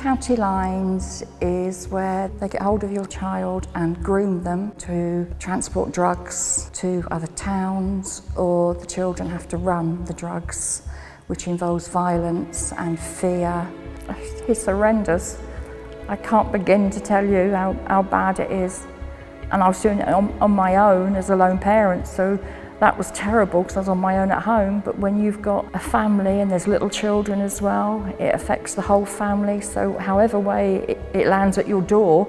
county lines is where they get hold of your child and groom them to transport drugs to other towns, or the children have to run the drugs, which involves violence and fear. It's horrendous. I can't begin to tell you how bad it is. And I was doing it on my own as a lone parent, so that was terrible because I was on my own at home. But when you've got a family and there's little children as well, it affects the whole family. So however way it lands at your door,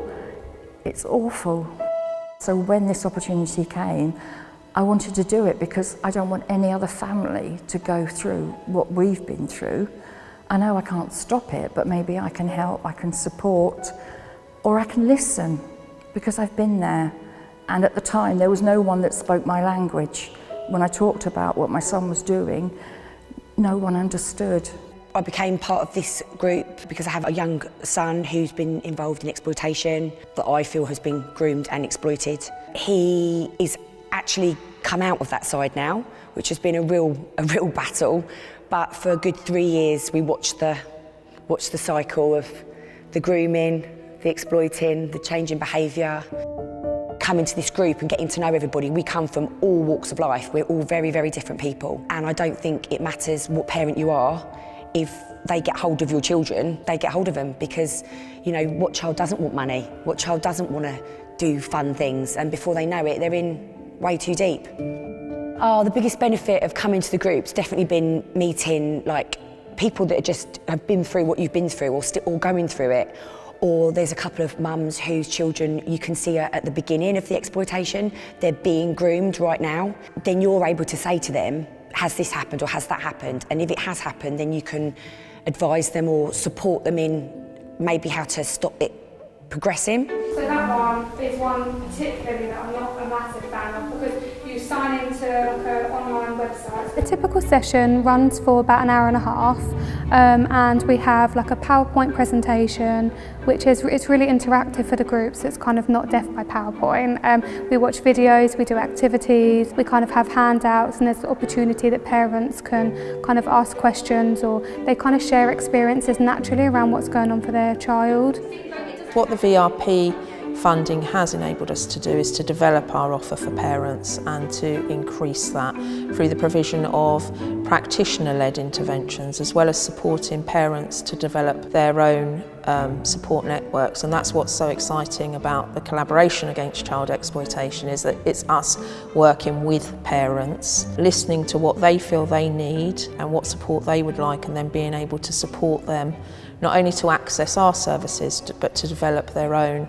it's awful. So when this opportunity came, I wanted to do it because I don't want any other family to go through what we've been through. I know I can't stop it, but maybe I can help, I can support, or I can listen, because I've been there. And at the time, there was no one that spoke my language. When I talked about what my son was doing, no one understood. I became part of this group because I have a young son who's been involved in exploitation that I feel has been groomed and exploited. He is actually come out of that side now, which has been a real battle. But for a good 3 years, we watched the cycle of the grooming, the exploiting, the change in behaviour. Coming to this group and getting to know everybody, we come from all walks of life. We're all very, very different people. And I don't think it matters what parent you are. If they get hold of your children, they get hold of them, because, you know, what child doesn't want money? What child doesn't want to do fun things? And before they know it, they're in way too deep. Oh, the biggest benefit of coming to the group's definitely been meeting like people that just have been through what you've been through, or still going through it. Or there's a couple of mums whose children you can see are at the beginning of the exploitation. They're being groomed right now. Then you're able to say to them, has this happened or has that happened? And if it has happened, then you can advise them or support them in maybe how to stop it progressing. So that one is one particularly that I'm not a massive fan of, because you sign into like an online website. A typical session runs for about an hour and a half, and we have like a PowerPoint presentation, which is it's really interactive for the group, so it's kind of not deaf by PowerPoint. We watch videos, we do activities, we kind of have handouts, and there's the opportunity that parents can kind of ask questions, or they kind of share experiences naturally around what's going on for their child. What the VRP funding has enabled us to do is to develop our offer for parents and to increase that through the provision of practitioner-led interventions, as well as supporting parents to develop their own support networks. And that's what's so exciting about the collaboration against child exploitation, is that it's us working with parents, listening to what they feel they need and what support they would like, and then being able to support them not only to access our services but to develop their own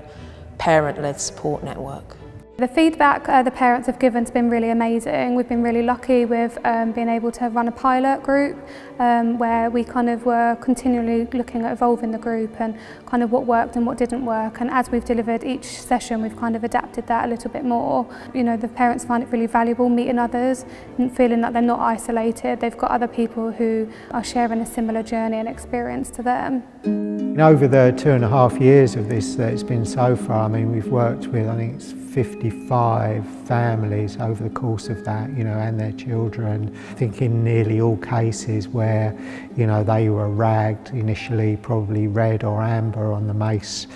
parent-led support network. The feedback the parents have given has been really amazing. We've been really lucky with being able to run a pilot group where we kind of were continually looking at evolving the group and kind of what worked and what didn't work. And as we've delivered each session, we've kind of adapted that a little bit more. You know, the parents find it really valuable meeting others and feeling that they're not isolated. They've got other people who are sharing a similar journey and experience to them. Over the 2.5 years of this that it's been so far, I mean, we've worked with, I think it's 55 families over the course of that, you know, and their children. I think in nearly all cases where, you know, they were ragged initially, probably red or amber on the MACE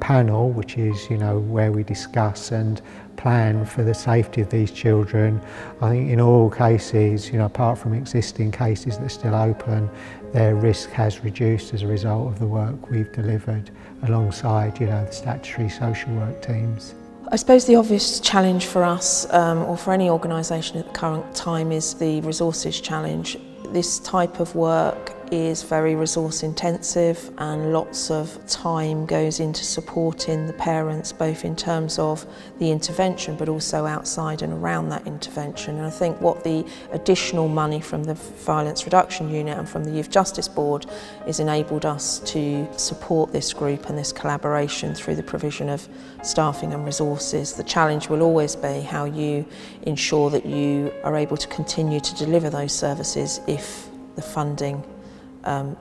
panel, which is, you know, where we discuss and plan for the safety of these children. I think in all cases, you know, apart from existing cases that are still open, their risk has reduced as a result of the work we've delivered alongside, you know, the statutory social work teams. I suppose the obvious challenge for us, or for any organisation at the current time, is the resources challenge. This type of work is very resource intensive, and lots of time goes into supporting the parents, both in terms of the intervention but also outside and around that intervention. And I think what the additional money from the Violence Reduction Unit and from the Youth Justice Board has enabled us to support this group and this collaboration through the provision of staffing and resources. The challenge will always be how you ensure that you are able to continue to deliver those services if the funding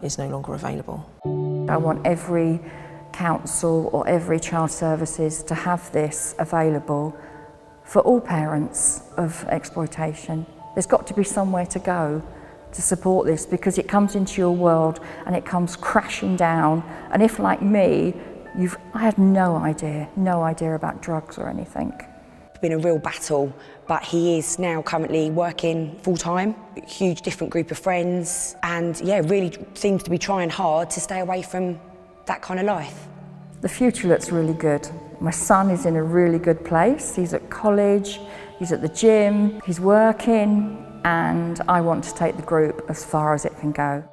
is no longer available. I want every council or every child services to have this available for all parents of exploitation. There's got to be somewhere to go to support this, because it comes into your world and it comes crashing down. And if, like me, I had no idea about drugs or anything. It's been a real battle, but he is now currently working full-time, huge different group of friends, and yeah, really seems to be trying hard to stay away from that kind of life. The future looks really good. My son is in a really good place. He's at college, he's at the gym, he's working, and I want to take the group as far as it can go.